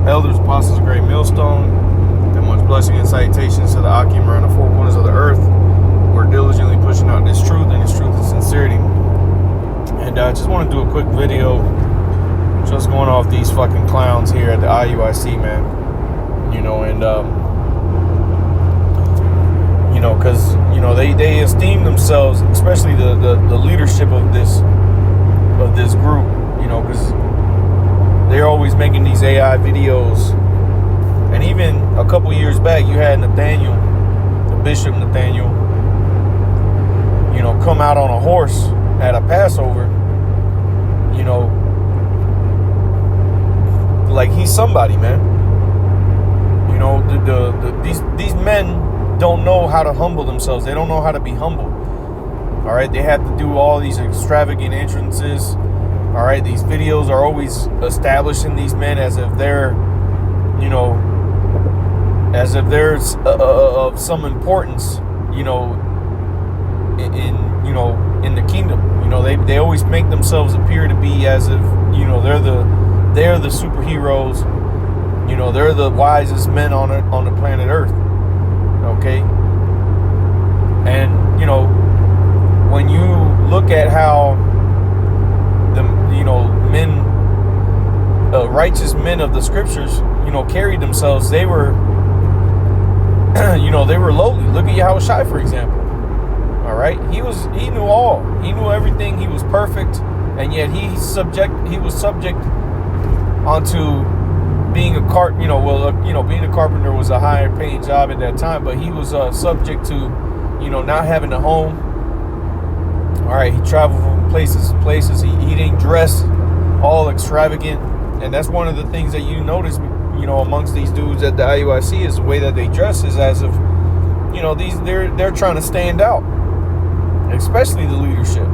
elders, apostles, great millstone, and much blessing and salutations to the Akim around the four corners of the earth. We're diligently pushing out this truth, and this truth is sincerity. And I just want to do a quick video just going off these fucking clowns here at the IUIC, man. Because they esteem themselves, especially the leadership of this group, because they're always making these AI videos. And even a couple years back, you had Nathaniel, the Bishop Nathaniel, come out on a horse at a Passover, like he's somebody, man. These men don't know how to humble themselves. They don't know how to be humble. All right, they have to do all these extravagant entrances. All right, these videos are always establishing these men as if they're, as if there's of some importance, in the kingdom. They always make themselves appear to be as if they're the superheroes. They're the wisest men on the planet Earth. Okay, and when you look at how the men, righteous men of the scriptures, carried themselves, they were they were lowly. Look at Yahushua, for example. All right, he knew all, he knew everything, he was perfect, and yet he was subject onto being a being a carpenter was a higher paying job at that time, but he was subject to not having a home. All right, he traveled from places to places. He didn't dress all extravagant, and that's one of the things that you notice amongst these dudes at the IUIC is the way that they dress is as if they're trying to stand out, especially the leadership.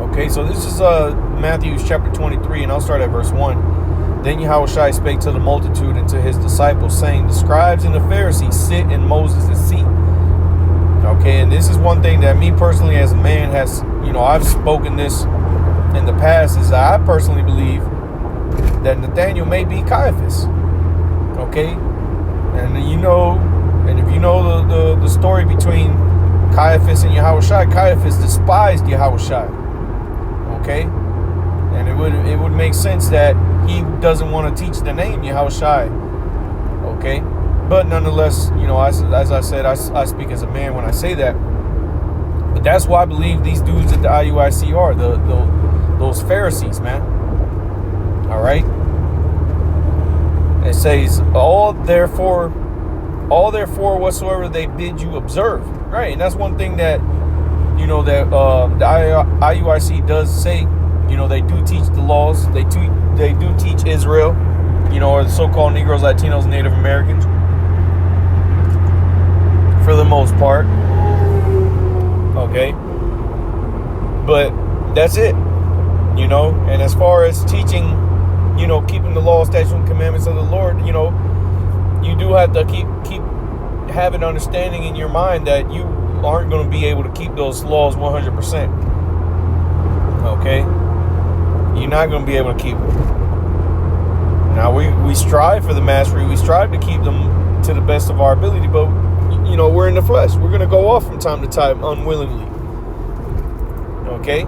Okay, so this is Matthew chapter 23, and I'll start at verse 1. Then Yahushua spake to the multitude and to his disciples, saying, the scribes and the Pharisees sit in Moses' seat. Okay, and this is one thing that me personally as a man has, I've spoken this in the past, is I personally believe that Nathaniel may be Caiaphas. Okay, and if you know the story between Caiaphas and Yahushua, Caiaphas despised Yahushua. Okay, and it would make sense that he doesn't want to teach the name Yahushua. Okay, but nonetheless, as I said, I speak as a man when I say that. But that's why I believe these dudes at the IUIC are those Pharisees, man. All right. It says, all therefore whatsoever they bid you observe. Right, and that's one thing that the IUIC does say. They do teach the laws. They do teach Israel, or the so-called Negroes, Latinos, Native Americans, for the most part. Okay, but that's it. And as far as teaching, keeping the law, statutes, and commandments of the Lord, you do have to keep having understanding in your mind that you aren't going to be able to keep those laws 100%. Okay. You're not going to be able to keep them. Now, we strive for the mastery. We strive to keep them to the best of our ability, but, we're in the flesh. We're going to go off from time to time unwillingly. Okay?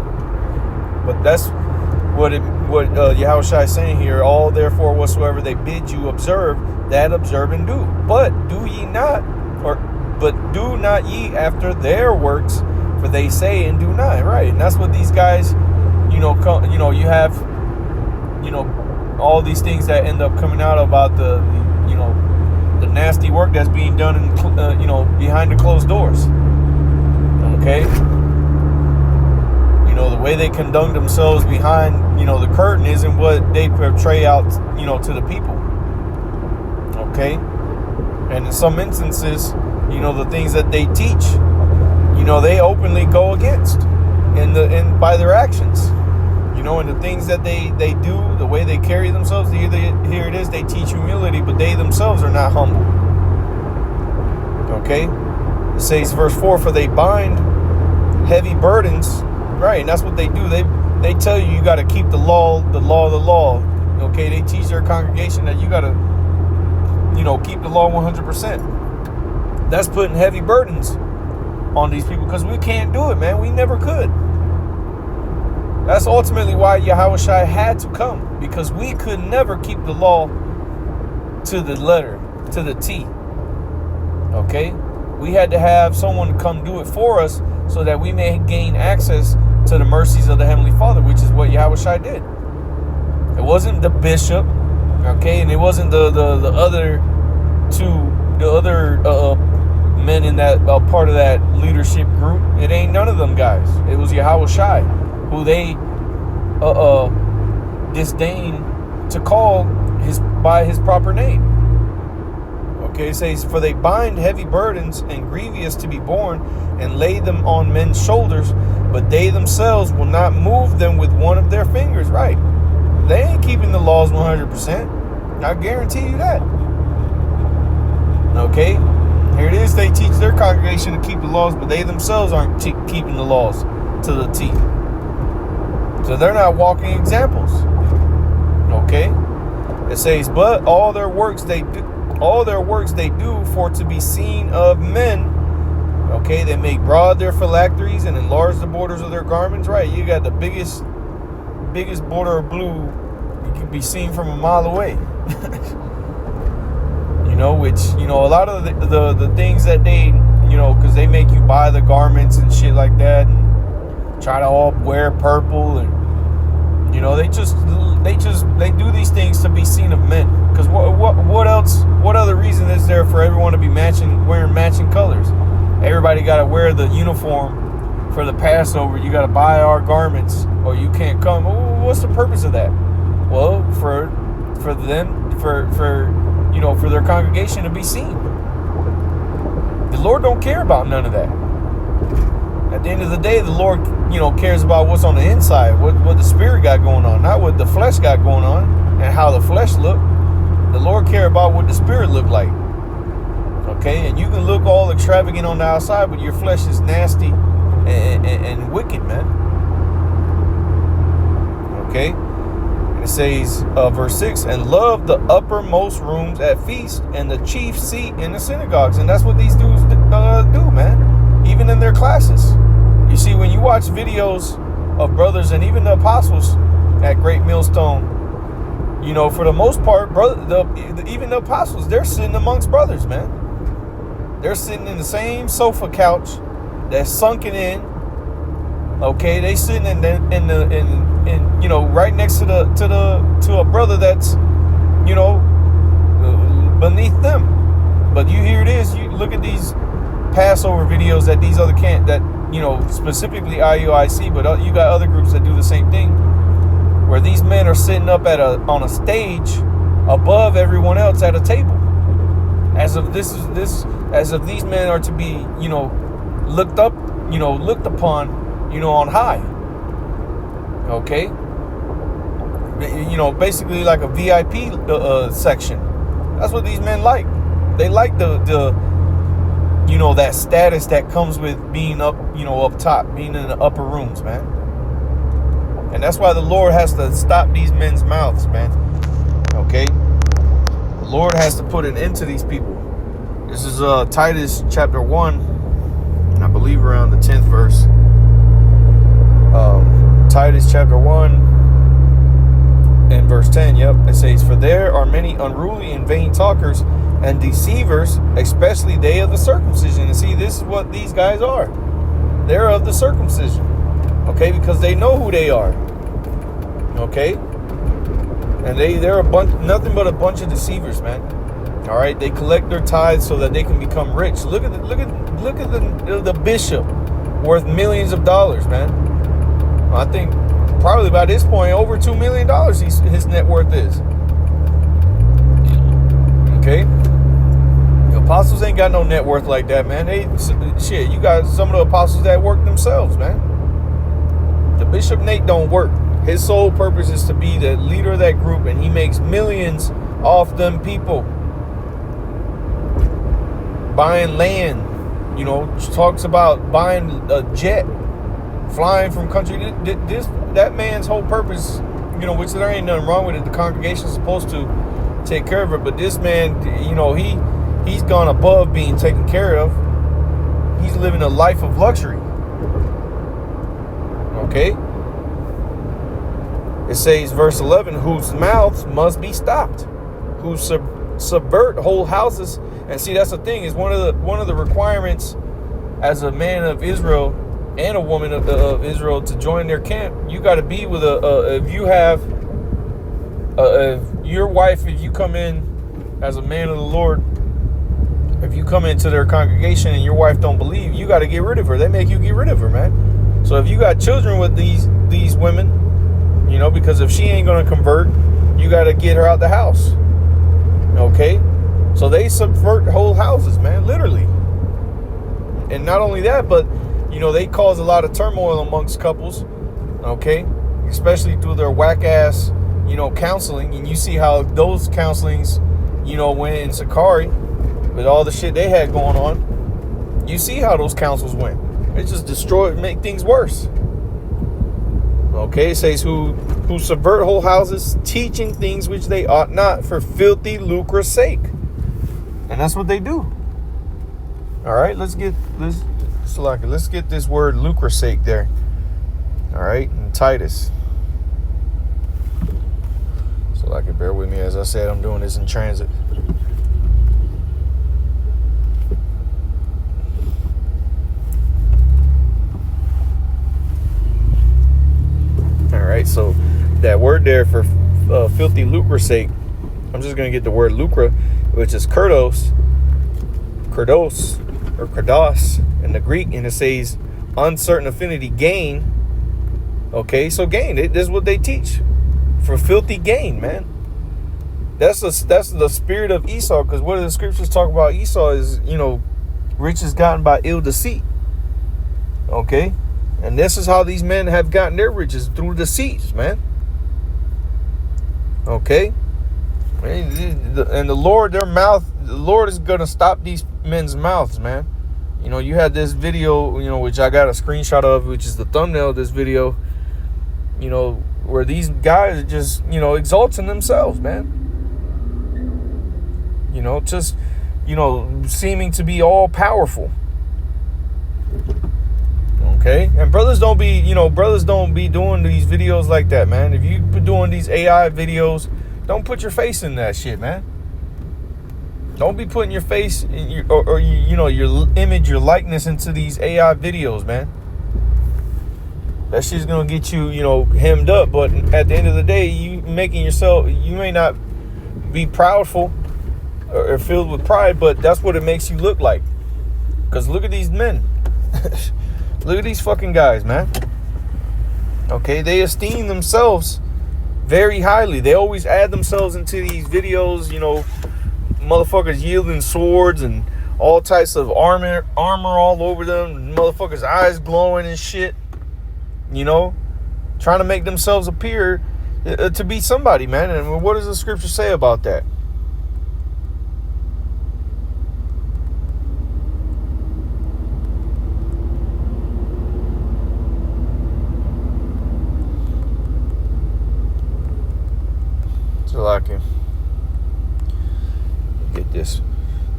But that's what Yahushua is saying here. All, therefore, whatsoever they bid you observe, that observe and do. But do not ye after their works, for they say and do not. Right? And that's what these guys... you have, all these things that end up coming out about the nasty work that's being done in, behind the closed doors. Okay. The way they conduct themselves behind, the curtain isn't what they portray out, to the people. Okay. And in some instances, the things that they teach, they openly go against and by their actions. And the things that they do, the way they carry themselves, here it is, they teach humility, but they themselves are not humble. Okay? It says, verse 4, for they bind heavy burdens, right? And that's what they do. They tell you got to keep the law, Okay, they teach their congregation that you got to, keep the law 100%. That's putting heavy burdens on these people because we can't do it, man. We never could. That's ultimately why Yahushua had to come, because we could never keep the law to the letter, to the T. Okay? We had to have someone come do it for us so that we may gain access to the mercies of the Heavenly Father, which is what Yahushua did. It wasn't the bishop, okay, and it wasn't the other men in that part of that leadership group. It ain't none of them guys. It was Yahushua, who they disdain to call by his proper name. Okay, it says, for they bind heavy burdens and grievous to be borne, and lay them on men's shoulders, but they themselves will not move them with one of their fingers. Right? They ain't keeping the laws 100%. I guarantee you that. Okay, here it is. They teach their congregation to keep the laws, but they themselves aren't keeping the laws to the T. So they're not walking examples. Okay, it says, but all their works they do for to be seen of men. Okay, they make broad their phylacteries and enlarge the borders of their garments. Right, you got the biggest border of blue. You can be seen from a mile away. Which a lot of the things that they because they make you buy the garments and shit like that, and try to all wear purple, and they do these things to be seen of men. Because what else? What other reason is there for everyone to be wearing matching colors? Everybody got to wear the uniform for the Passover. You got to buy our garments, or you can't come. What's the purpose of that? Well, for their congregation to be seen. The Lord don't care about none of that. At the end of the day, the Lord, cares about what's on the inside, what the Spirit got going on, not what the flesh got going on and how the flesh look. The Lord care about what the Spirit look like. Okay, and you can look all extravagant on the outside, but your flesh is nasty and wicked, man. Okay. It says, verse 6, and love the uppermost rooms at feast and the chief seat in the synagogues. And that's what these dudes do, man, even in their classes. You see, when you watch videos of brothers and even the apostles at Great Millstone, for the most part, even the apostles, they're sitting amongst brothers, man. They're sitting in the same sofa couch that's sunken in. Okay, they sitting in right next to a brother that's beneath them. But here it is. You look at these Passover videos that these other specifically IUIC, but you got other groups that do the same thing, where these men are sitting up on a stage above everyone else at a table, as if these men are to be looked upon on high. Okay, basically like a VIP section. That's what these men like. They like the that status that comes with being up top, being in the upper rooms, man. And that's why the Lord has to stop these men's mouths, man. Okay, the Lord has to put an end to these people. This is Titus chapter 1, and I believe around the 10th verse. Titus chapter 1 and verse 10. Yep, it says, for there are many unruly and vain talkers and deceivers, especially they of the circumcision. And see, this is what these guys are. They're of the circumcision. Okay, because they know who they are. Okay, and they're nothing but a bunch of deceivers, man. All right, they collect their tithes so that they can become rich. Look at the bishop, worth millions of dollars, man. I think probably by this point over $2 million his net worth is. Okay, the apostles ain't got no net worth like that, man. You got some of the apostles that work themselves, man. The Bishop Nate don't work. His sole purpose is to be the leader of that group, and he makes millions off them people. Buying land, talks about buying a jet, flying from country. That man's whole purpose which there ain't nothing wrong with it. The congregation's supposed to take care of it, but this man, he's gone above being taken care of. He's living a life of luxury. Okay? It says, verse 11, whose mouths must be stopped, who subvert whole houses. And see, that's the thing, is one of the requirements as a man of Israel and a woman of Israel to join their camp. You got to be with if you have your wife, if you come in as a man of the Lord, if you come into their congregation and your wife don't believe, you got to get rid of her. They make you get rid of her, man. So if you got children with these women, because if she ain't going to convert, you got to get her out the house. Okay? So they subvert whole houses, man, literally. And not only that, but, they cause a lot of turmoil amongst couples, okay? Especially through their whack-ass, counseling. And you see how those counselings, went in Sakari with all the shit they had going on. You see how those counsels went. It just make things worse. Okay, it says who subvert whole houses, teaching things which they ought not, for filthy lucre's sake. And that's what they do. All right, let's get this word lucre's sake there. All right, in Titus. So bear with me, as I said, I'm doing this in transit. All right, so that word there for filthy lucre's sake, I'm just going to get the word lucre, which is kurdos or krados in the Greek, and it says uncertain affinity, gain. Okay, so gain, this is what they teach, for filthy gain, man. That's the spirit of Esau, because what do the scriptures talk about Esau is, riches gotten by ill deceit. Okay, and this is how these men have gotten their riches, through deceits, man. Okay, and the Lord is gonna stop these men's mouths, man. You had this video, which I got a screenshot of, which is the thumbnail of this video, where these guys are just, exalting themselves, man. Just, seeming to be all powerful. Okay, and brothers don't be doing these videos like that, man. If you be doing these AI videos, don't put your face in that shit, man. Don't be putting your face in your image, your likeness into these AI videos, man. That shit's gonna get you, hemmed up. But at the end of the day, you may not be proudful or filled with pride, but that's what it makes you look like. Because look at these men. Look at these fucking guys, man. Okay, they esteem themselves very highly. They always add themselves into these videos, motherfuckers yielding swords and all types of armor all over them. Motherfuckers' eyes glowing and shit. Trying to make themselves appear to be somebody, man. And what does the scripture say about that? So I can get this.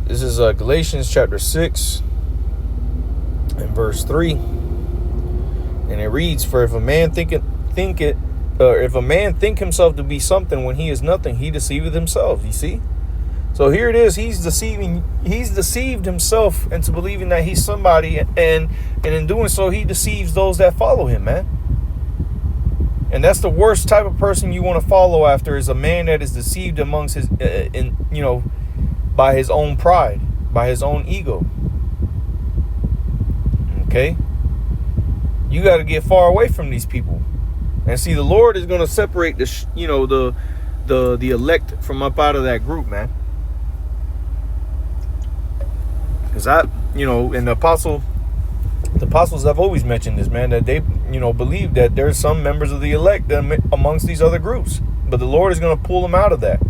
This is Galatians chapter 6 and verse 3. And it reads, for if a man think himself to be something when he is nothing, he deceiveth himself. You see? So here it is. He's deceived himself into believing that he's somebody, and in doing so, he deceives those that follow him, man. And that's the worst type of person you want to follow after, is a man that is deceived amongst his, by his own pride, by his own ego. Okay? You got to get far away from these people. And see, the Lord is going to separate the elect from up out of that group, man. Because and the apostles have always mentioned this, man, that they, believe that there's some members of the elect amongst these other groups. But the Lord is going to pull them out of that.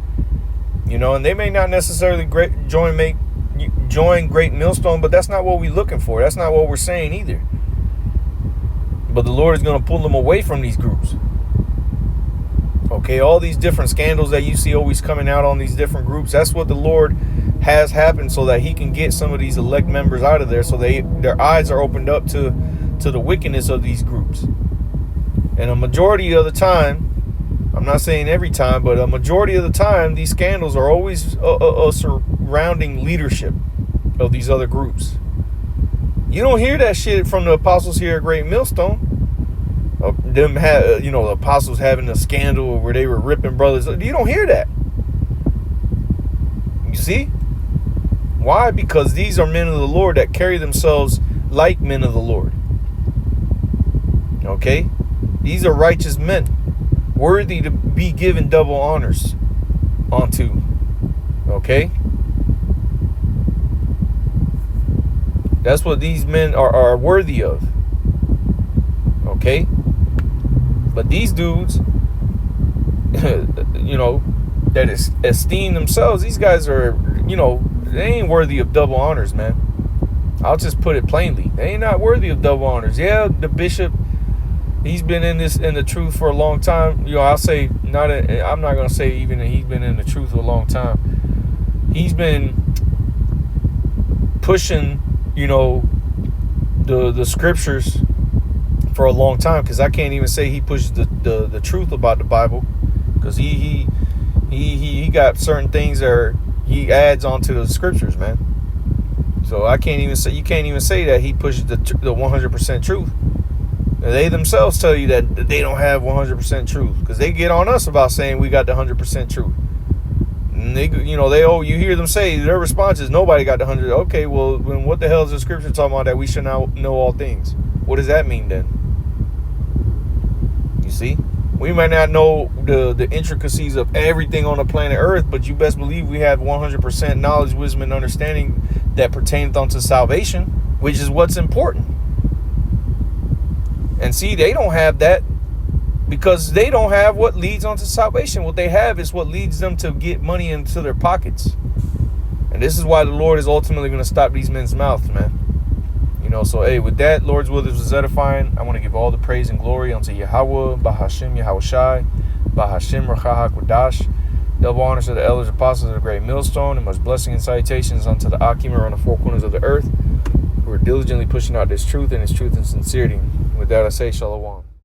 And they may not necessarily join Great Millstone, but that's not what we're looking for. That's not what we're saying either. But the Lord is going to pull them away from these groups. Okay, all these different scandals that you see always coming out on these different groups, that's what the Lord has happened so that he can get some of these elect members out of there, so their eyes are opened up to the wickedness of these groups. And a majority of the time, I'm not saying every time, but a majority of the time, these scandals are always surrounding leadership of these other groups. You don't hear that shit from the apostles here at Great Millstone. The apostles having a scandal where they were ripping brothers. You don't hear that. You see? Why? Because these are men of the Lord that carry themselves like men of the Lord. Okay? These are righteous men, worthy to be given double honors unto. Okay? That's what these men are worthy of. Okay? But these dudes, that esteem themselves, these guys are, they ain't worthy of double honors, man. I'll just put it plainly. They ain't not worthy of double honors. Yeah, the bishop, he's been in the truth for a long time. I'll say I'm not gonna say even that he's been in the truth for a long time. He's been pushing, the scriptures for a long time, because I can't even say he pushes the truth about the Bible, because he got certain things that he adds onto the scriptures, man. So you can't even say that he pushes the 100% truth. They themselves tell you that they don't have 100% truth, because they get on us about saying we got the 100% truth. And you hear them say their response is nobody got the 100. Okay, well, then what the hell is the scripture talking about that we should now know all things? What does that mean then? You see, we might not know the intricacies of everything on the planet Earth, but you best believe we have 100% knowledge, wisdom, and understanding that pertaineth unto salvation, which is what's important. And see, they don't have that, because they don't have what leads onto salvation. What they have is what leads them to get money into their pockets. And this is why the Lord is ultimately going to stop these men's mouths, man. So hey, with that, Lord's will, this was edifying. I want to give all the praise and glory unto Yahweh, Bahashim Yahweh Shai, Bahashim Rachah HaKodash. Double honors to the elders, apostles of the Great Millstone, and much blessing and salutations unto the Akim on the four corners of the earth, who are diligently pushing out this truth and its truth and sincerity. With that, I say Shalom.